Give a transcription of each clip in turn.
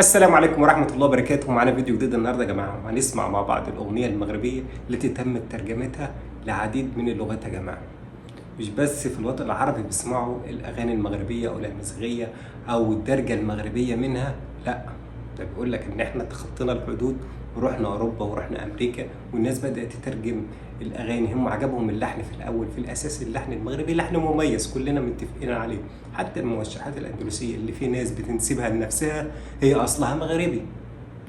السلام عليكم ورحمة الله وبركاته. معانا فيديو جديد النهارده يا جماعة، وهنسمع مع بعض الأغنية المغربية التي تم ترجمتها لعديد من اللغات يا جماعة. مش بس في الوطن العربي بيسمعوا الأغاني المغربية أو الأمازيغية أو الدرجة المغربية منها، لأ، ده بيقول لك إن إحنا تخطينا الحدود ورحنا أوروبا ورحنا أمريكا، والناس بدأت تترجم الأغاني. هم عجبهم اللحن في الأول، في الأساس اللحن المغربي لحن مميز كلنا متفقين عليه. حتى الموشحات الأندلسية اللي في ناس بتنسبها لنفسها هي أصلها مغربي،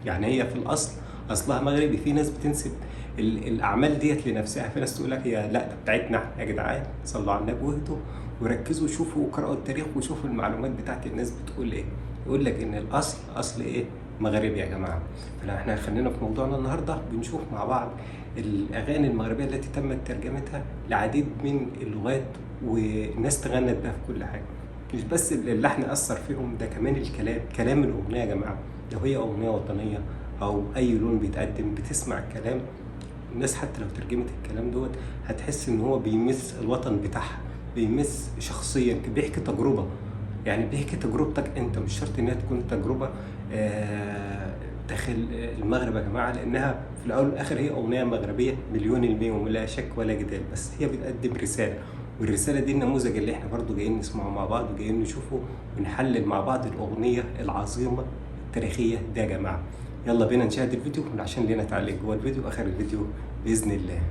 يعني هي في الأصل أصلها مغربي. في ناس بتنسب الأعمال ديت لنفسها، في ناس تقول لك هي لا ده بتاعتنا يا جدعان. صلوا على النبي واهدوا وركزوا، شوفوا وقرأوا التاريخ وشوفوا المعلومات بتاعت الناس بتقول إيه. يقول لك إن الأصل أصل إيه؟ مغربي يا جماعة. فاحنا خلينا في موضوعنا النهارده، بنشوف مع بعض الأغاني المغربية التي تمت ترجمتها لعديد من اللغات، والناس تغنت بها في كل حاجة. مش بس اللحن أثر فيهم، ده كمان كلام الأغنية يا جماعة. لو هي أغنية وطنية أو أي لون بيتقدم بتسمع الكلام، الناس حتى لو ترجمت الكلام دوت هتحس إن هو بيمس الوطن بتاعها، بيمس شخصيا، بيحكي تجربة. يعني بيحكي تجربتك أنت، مش شرط إنها تكون تجربة داخل المغرب يا جماعة، لأنها في الأول والآخر هي أغنية مغربية مليون المية ولا شك ولا جدال، بس هي بتقدم رسالة. والرسالة دي النموذج اللي احنا برضو جايين نسمعه مع بعض وجايين نشوفه ونحلل مع بعض الأغنية العظيمة التاريخية دي يا جماعة. يلا بينا نشاهد الفيديو عشان لينا تعليق جوه الفيديو آخر الفيديو بإذن الله.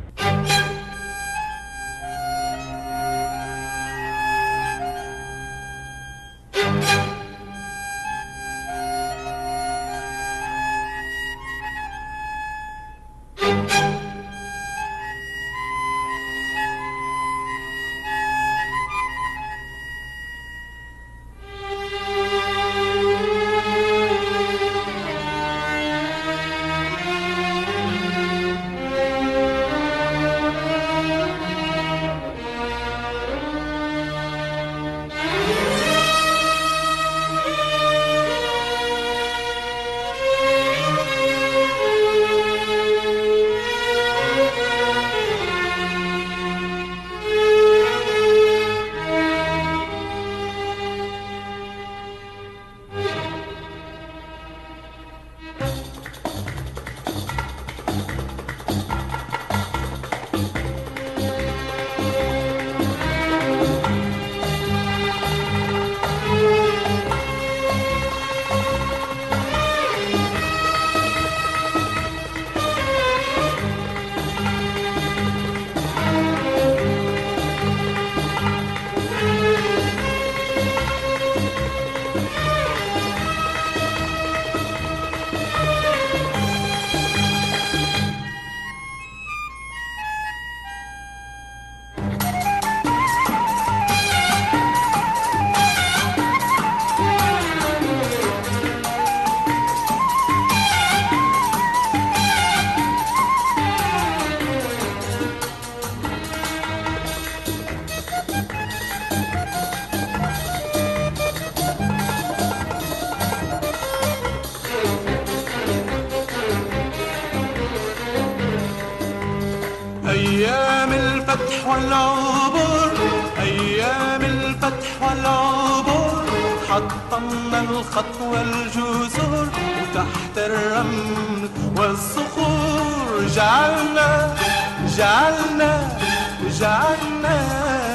أيام الفتح والعبور، أيام الفتح والعبور، حطمنا الخط والجسور وتحت الرمل والصخور جعلنا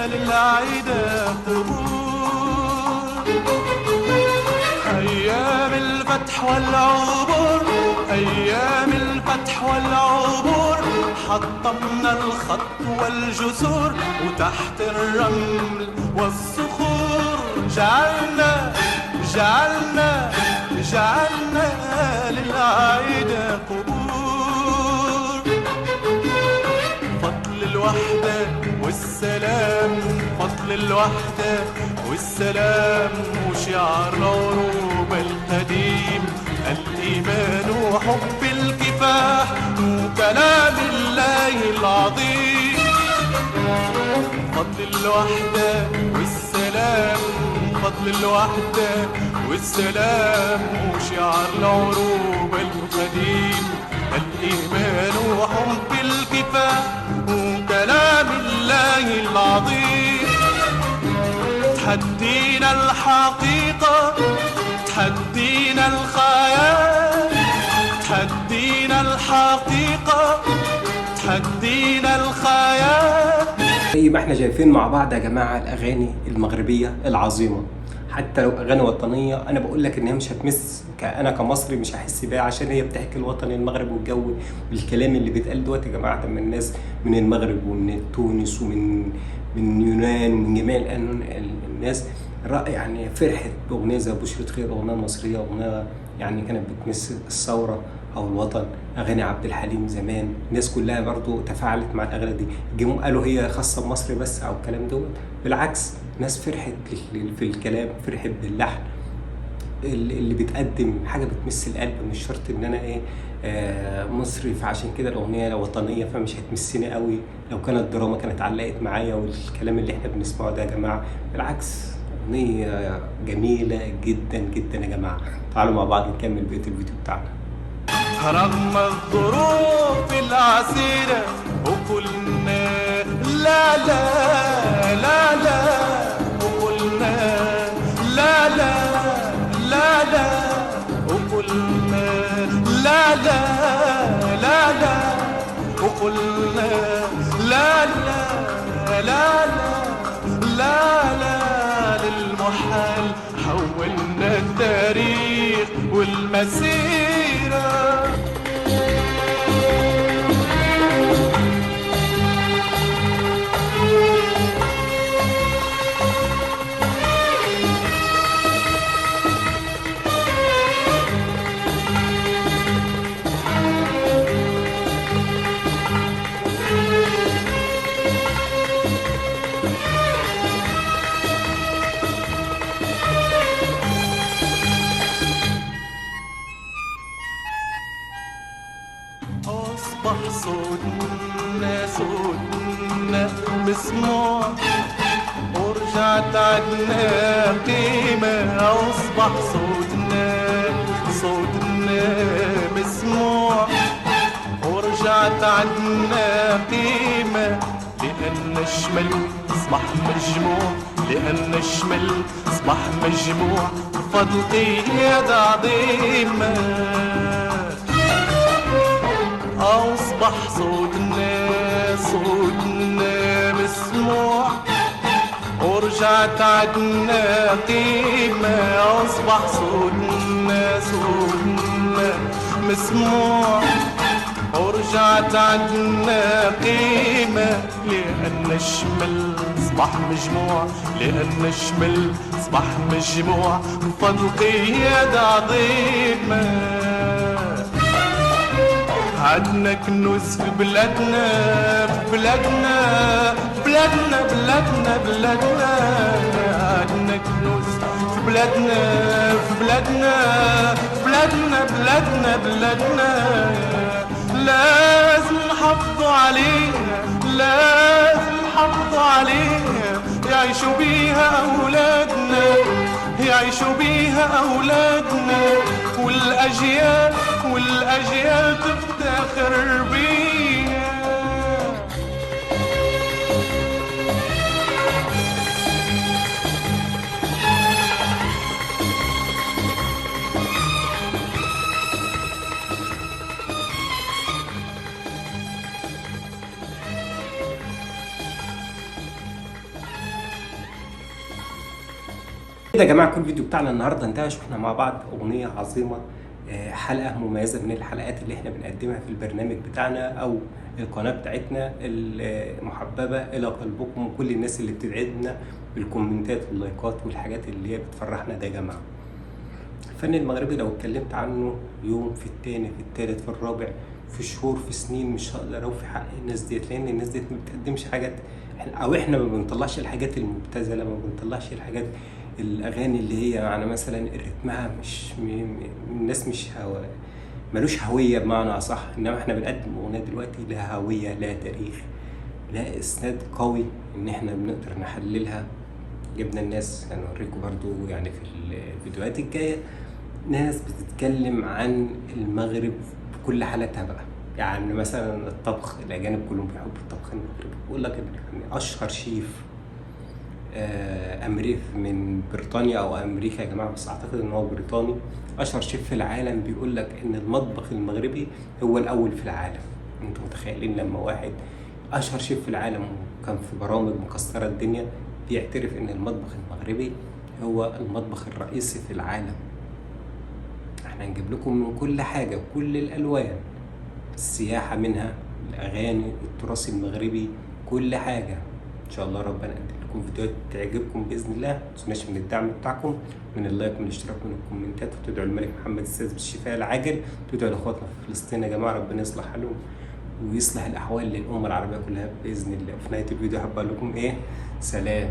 للعدا قبور. أيام الفتح والعبور، أيام الفتح والعبور، حطمنا الخط والجسور وتحت الرمل والصخور جعلنا للعيدة قبور. فضل الوحدة والسلام، فضل الوحدة والسلام، وشعار العروبة القديم، الإيمان وحب الكفاح وكلام الله العظيم. فضل الوحدة والسلام، فضل الوحدة والسلام، وشعار العروبة القديم، الإيمان وحب الكفاح وكلام الله العظيم. تحدينا الحقيقة، تحدينا تحدينا الخيال، تحدينا الحقيقة، تحدينا الخيال. زي ما احنا شايفين مع بعض يا جماعه الاغاني المغربيه العظيمه، حتى لو اغاني وطنيه انا بقول لك ان هي مش هتمس انا كمصري مش هحس بيها، عشان هي بتحكي الوطن المغرب والجو والكلام اللي بيتقال دلوقتي يا جماعه من الناس من المغرب ومن تونس من يونان ومن جميع الناس يعني فرحت باغنيه زي بشرة خير، اغنيه مصريه، اغنيه يعني كانت بتمس الثوره او الوطن. اغاني عبد الحليم زمان الناس كلها برضو تفاعلت مع الاغاني دي، جم قالوا هي خاصه بمصر بس او الكلام دوت، بالعكس ناس فرحت في الكلام، فرحت باللحن اللي بتقدم حاجه بتمس القلب، مش شرط ان انا مصري فعشان كده الاغنيه وطنيه فمش هتمسني قوي. لو كانت دراما كانت علقت معايا، والكلام اللي احنا بنسمعه ده يا جماعه بالعكس اغنيه جميله جدا جدا يا جماعه. تعالوا مع بعض نكمل بقيه الفيديو بتاعنا. رغم الظروف العسيرة وقلنا لا لا لا لا، وقلنا لا لا لا لا، وقلنا لا لا لا لا، وقلنا لا لا لا لا لا للمحال، حولنا التاريخ والمسيرة. أصبح صوتنا مسموع، ورجعت عدنا قيمة. أصبح صوتنا مسموع، ورجعت عدنا قيمة. لأن الشمل أصبح مجموع، لأن الشمل أصبح مجموع، بفضل قيادة عظيمة. أصبح صوتنا مسموع، ورجعت عدنا قيمة. أصبح صوتنا مسموع، ورجعت عدنا قيمة. لأن الشمل أصبح مجموع، لأن الشمل أصبح مجموع، بفضل قيادة عظيمة. عدنا كنوز في بلادنا، في بلادنا بلادنا بلادنا بلادنا. عدنا كنوز في بلادنا، في بلادنا بلادنا بلادنا بلادنا. لازم نحافظوا عليها، لازم نحافظوا عليها، يعيشوا بيها أولادنا، يعيشوا بيها أولادنا، والأجيال تفتخر بيها. كده يا جماعه كل الفيديو بتاعنا النهارده انتهى. شفنا مع بعض اغنيه عظيمه، حلقه مميزه من الحلقات اللي احنا بنقدمها في البرنامج بتاعنا او القناه بتاعتنا المحببه الى قلبكم، وكل الناس اللي بتدعمنا بالكومنتات واللايكات والحاجات اللي هي بتفرحنا ده يا جماعه. الفن المغربي لو اتكلمت عنه يوم في التاني في التالت في الرابع في شهور في سنين مش هقدر اوفي حق الناس ديت، لان الناس ديت ما بتقدمش حاجات، او احنا ما بنطلعش الحاجات المبتذله، ما بنطلعش الحاجات الاغاني اللي هي يعني مثلا رتمها مش الناس مش ملوش هويه بمعنى اصح. انما احنا بنقدم اغنيه دلوقتي لها هويه، لها تاريخ، لها اسناد قوي ان احنا بنقدر نحللها. جبنا الناس هنوريكم برضو يعني في الفيديوهات الجايه ناس بتتكلم عن المغرب بكل حالاتها بقى. يعني مثلا الطبخ، الاجانب كلهم بيحبوا الطبخ المغربي، بيقول لك ان اشهر شيف من بريطانيا او امريكا يا جماعه، بس اعتقد ان هو بريطاني. اشهر شيف في العالم بيقول لك ان المطبخ المغربي هو الاول في العالم. انتوا متخيلين لما واحد اشهر شيف في العالم وكان في برامج مكسره الدنيا بيعترف ان المطبخ المغربي هو المطبخ الرئيسي في العالم؟ احنا هنجيب لكم من كل حاجه وكل الالوان، السياحه منها، الاغاني، التراث المغربي، كل حاجه. ان شاء الله ربنا يقدم لكم فيديوهات تعجبكم باذن الله. ما تنسوناش من الدعم بتاعكم، من اللايك، من الاشتراك، من الكومنتات، وتدعوا الملك محمد السادس بالشفاء العاجل. تدعوا لاخواتنا في فلسطين يا جماعه، ربنا يصلح حالهم ويصلح الاحوال للامه العربيه كلها باذن الله. وفي نهايه الفيديو حابب اقول لكم سلام.